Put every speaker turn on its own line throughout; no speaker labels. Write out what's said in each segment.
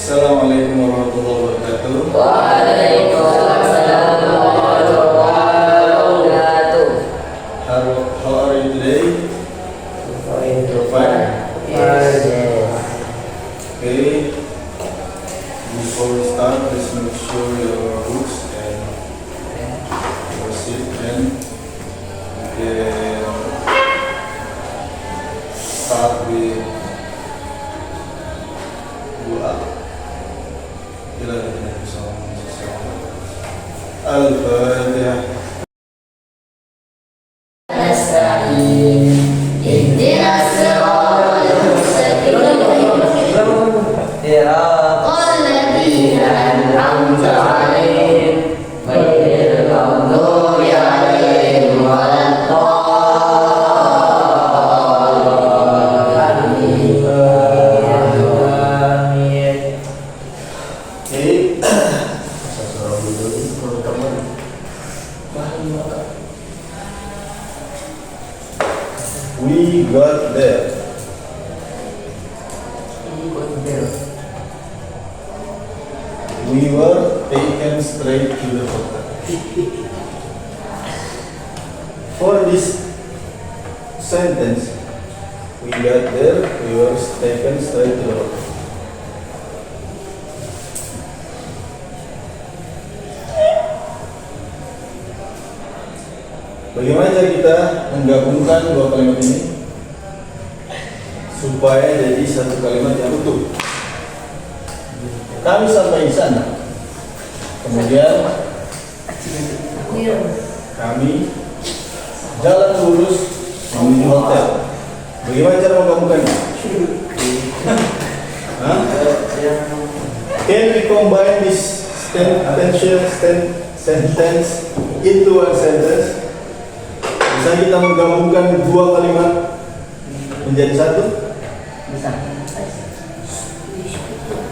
Assalamualaikum warahmatullahi wabarakatuh.
Waalaikumsalam warahmatullahi wabarakatuh.
How are you today? Fine. Okay. Before we start, please make sure your books and your seat and we can start with doa. Al-Fatihah. We got there. We were taken straight to the hotel. For this sentence, we got there, we were taken straight to the hotel. Bagaimana cara kita menggabungkan dua kalimat ini supaya jadi satu kalimat yang utuh? Kami sampai di sana, kemudian kami jalan lurus menuju hotel. Bagaimana cara menggabungkannya? Can we combine this sentence into one sentence? Bisa kita menggabungkan dua kalimat menjadi satu?
Bisa.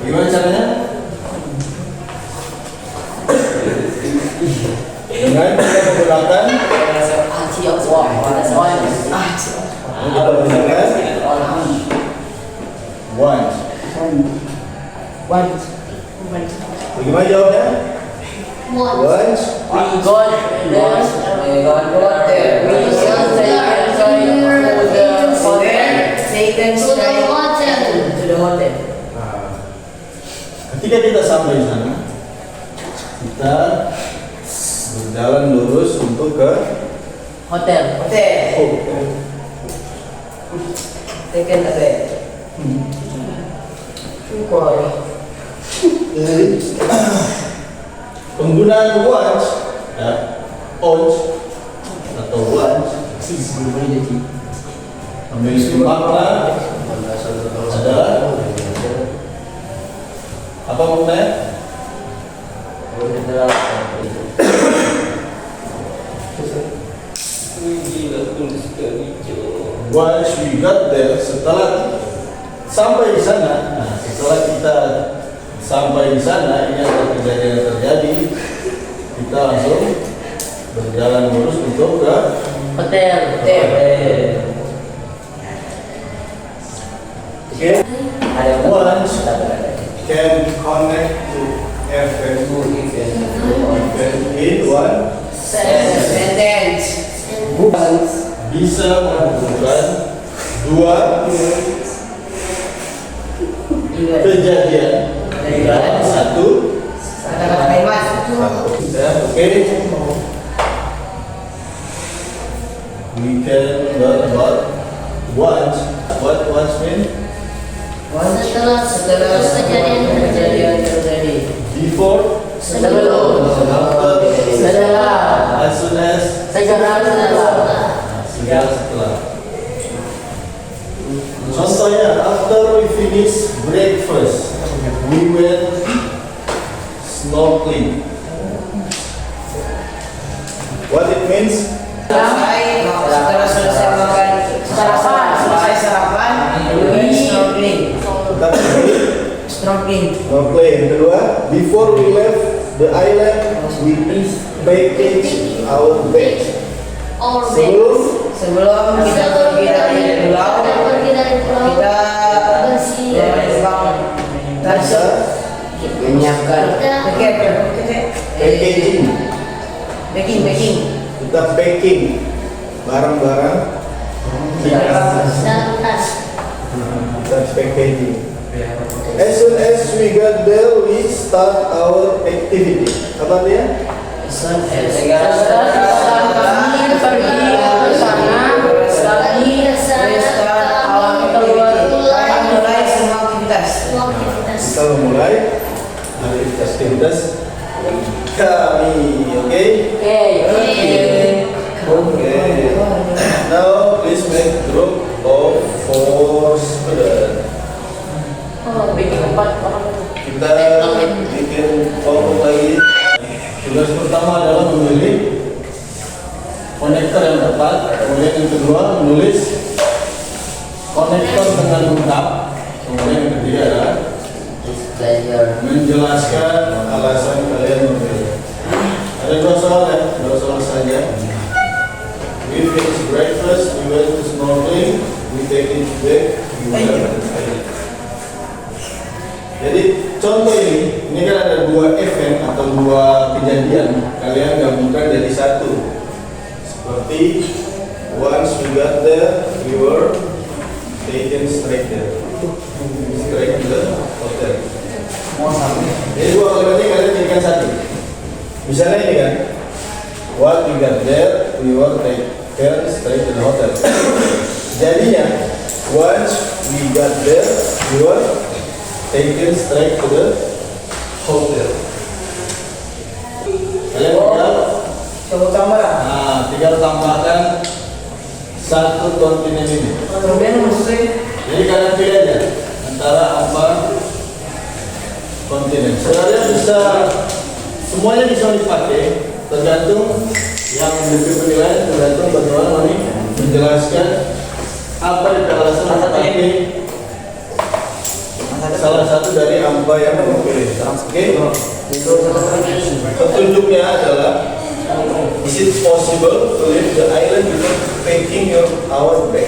Gimana caranya? Dengan kita menggunakan once. Bagaimana jawabnya? Once. Ketika kita sampai di sana, kita berjalan lurus untuk ke
hotel. Taken away.
Penggunaan once, ya, once atau once memiliki makna adalah apa maknanya? Once we got there, setelah sampai di sana, setelah kita sampai di sana, ini ada kejadian yang terjadi, kita langsung berjalan lurus untuk ke
Hotel.
Okay. Once can connect to FM in one
Sentence.
bisa menghubungkan dua kejadian dalam satu. Oke. We can learn about once. What once mean?
Setelah kejadian terjadi.
Before,
Sebelum.
after,
Setelah.
as soon as,
Setelah.
setelah. Contohnya, after we finish breakfast, we went snorkeling. What it means?
Setelah selesai makan sarapan,
Kita pergi
snorkeling.
snorkeling. Kedua, before we left the island, we packaged our bags.
Sebelum kita pergi dari pulau, kita
bersih.
terbang
Bisa
Menyiapkan.
packaging.
Baking.
Kita packing barang-barang. Kita packaging. As soon as we got there, we start our activity. Apa dia? Kita memulai aktivitas kami, oke? Okay. Now please make group of 4 students. Kita bikin kelompok lagi. Tugas pertama adalah memilih konektor yang tepat. Kemudian yang kedua menulis konektor dengan lengkap. Kemudian yang ketiga adalah menjelaskan alasan kalian memilih. Ada 2 soal ya, 2 soal saja. We finish breakfast, we went to snorkeling, we take it back, we went. Jadi contoh ini kan ada 2 event atau 2 kejadian, kalian gabungkan jadi satu. Seperti once we got there, we were taken straight there, straight to the hotel. Jadi 2 kalimatnya kalian jadikan satu. Misalnya ini kan, what we got there, we were taken straight to the hotel. Jadinya once we got there, we were taken straight to the hotel. Kalian tinggal tambahkan satu kontinen ini. Jadi kalian pilih aja antara apa kontinen. Sebenarnya bisa semuanya bisa dipakai, tergantung yang lebih penilaian, tergantung bagaimana ini menjelaskan apa yang alasan pakai salah satu dari apa yang kamu pilih. Oke? Petunjuknya adalah, is it possible to leave the island without packing our bag?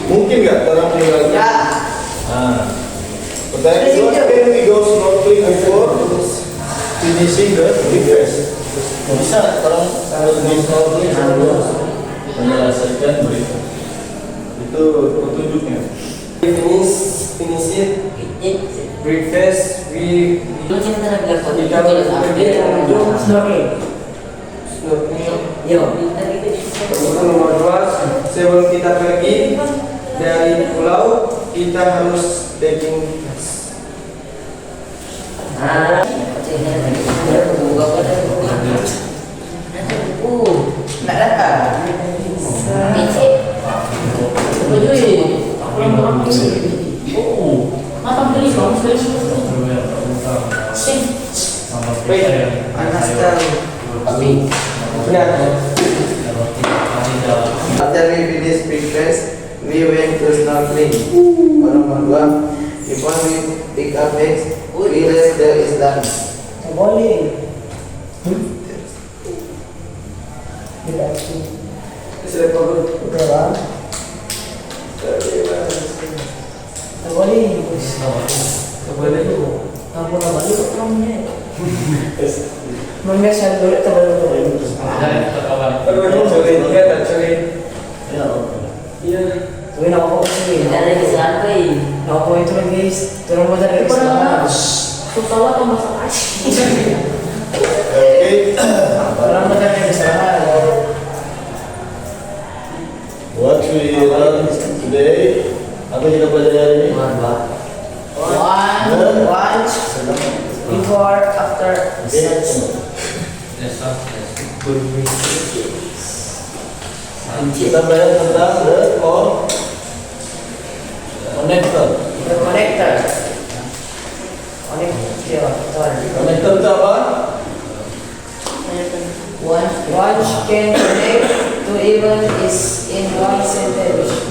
Mungkin nggak orang meninggal? Nah, pertanyaan kedua, can we go snorkeling before finishing the breakfast? Bisa orang harus di snorkeling sebelum menyelesaikan berita. Itu petunjuknya.
Finish it. Breakfast. We Kemudian nomor 2, sebelum kita pergi dari pulau, kita harus taking
After we finish breakfast, we went to snorkeling. Nomor 2, before we pick up bags, we left the island.
What we learn today, apa yang kita pelajari hari ini?
Once, before, after.
Kita belajar tentang the connector.
The connector.
Connector itu apa?
One can connect to even is in one sentence.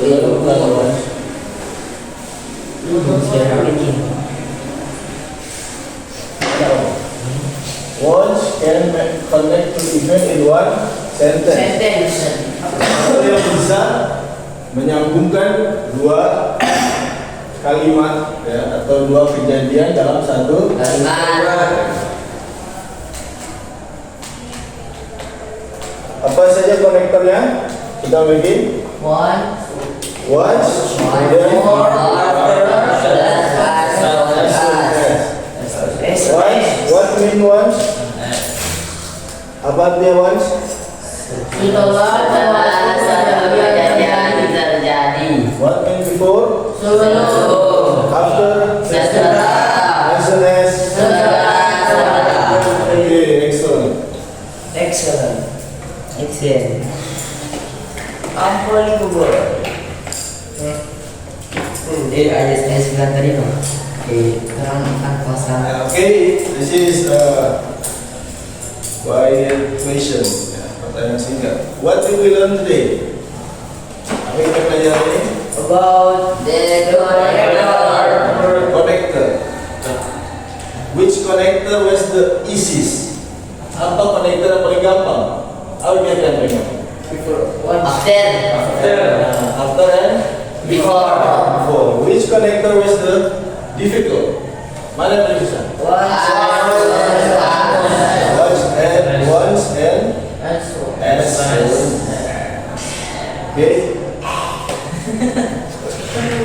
Once can connect to even in one sentence. Atau yang bisa menyambungkan 2 kalimat ya, atau dua kejadian dalam satu
Kalimat.
Apa saja konektornya? Kita bikin
One.
once, kemudian
More.
once. What mean once? Apa artinya once?
Setelah kejadian terjadi.
What mean before?
Sebelum.
After?
Setelah.
As soon as?
Setelah.
Okay, excellent.
Excellent. Excellent. Unbelievable. Ada saya tadi no. Terang akan kuasa.
Okay, this is by question. Ya, pertanyaan singkat. What did we learn today? Apa yang kita pelajari?
About the connector.
Connector. Which connector was the easiest? Apa connector yang paling gampang? Apa kira-kira yang paling gampang?
After.
After and
Before.
before. Which connector was the difficult? Mana yang paling susah? Once and okay.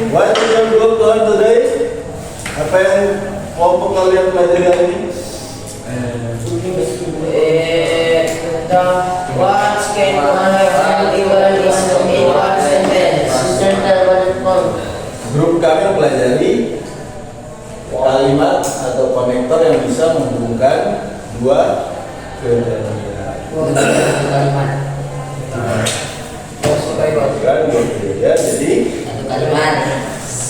What did your group learn today? Apa yang kelompok kalian pelajari hari ini?
What can one have even is in one sentence?
Grup kami mempelajari kalimat atau konektor yang bisa menghubungkan dua kejadian.
Kalimat.
Menghubungkan dua kejadian jadi
Kalimat.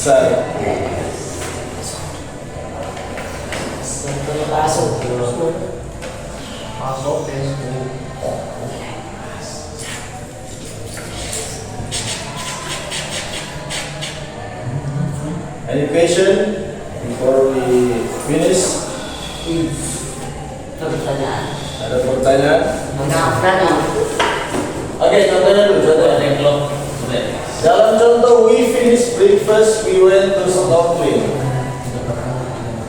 satu.
Masuk.
Any question before we finish?
Pertanyaan.
Ada pertanyaan?
Pertanyaan.
Oke, contohnya dulu. Contohnya. Dalam contoh we finish breakfast, we went to snorkeling.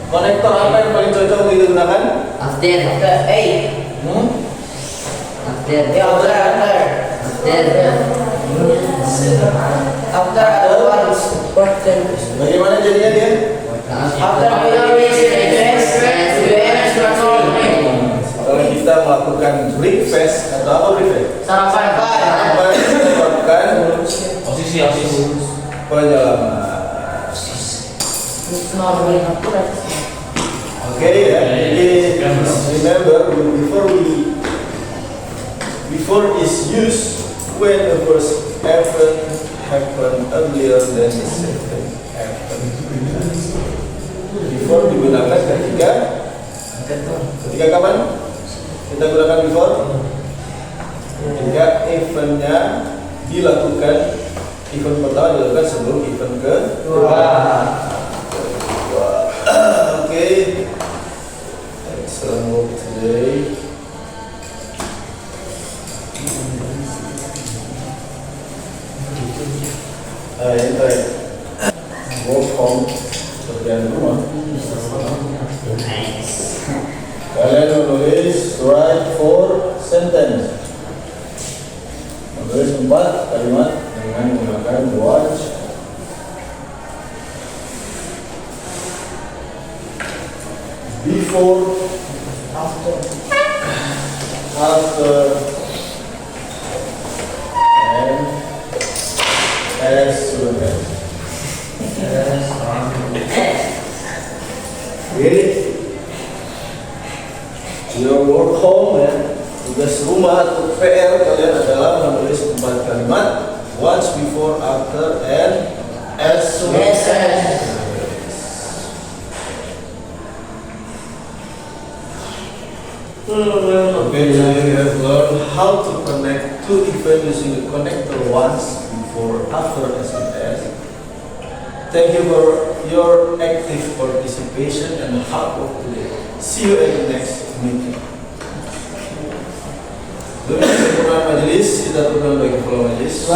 Konektor apa yang paling cocok untuk digunakan?
After. After. After once.
Bagaimana jadinya dia?
After
Setelah kita melakukan breakfast atau apa breakfast?
sarapan.
Apa yang kita lakukan?
Posisi.
Perjalanan. Oke ya. Jadi remember before is used when the first happen earlier than the second happen. Before digunakan ketika kapan? Kita gunakan before ketika eventnya dilakukan, event pertama dilakukan sebelum event kedua. Okay, excellent work today. Ini terakhir. Work home, pekerjaan rumah. Kalian menulis write 4 sentence. Menulis 4 kalimat dengan menggunakan watch, before, after, and as soon as. Really? Your work home ya, tugas rumah atau PR kalian adalah menulis 4 kalimat, once, before, after, and as soon as. Okay, so you have learned how to connect two events using the connector once, before, after, as soon as. Thank you for your active participation and hard work today. See you at the next meeting. Demikian sempurna majelis, kita turun bagi follow majelis.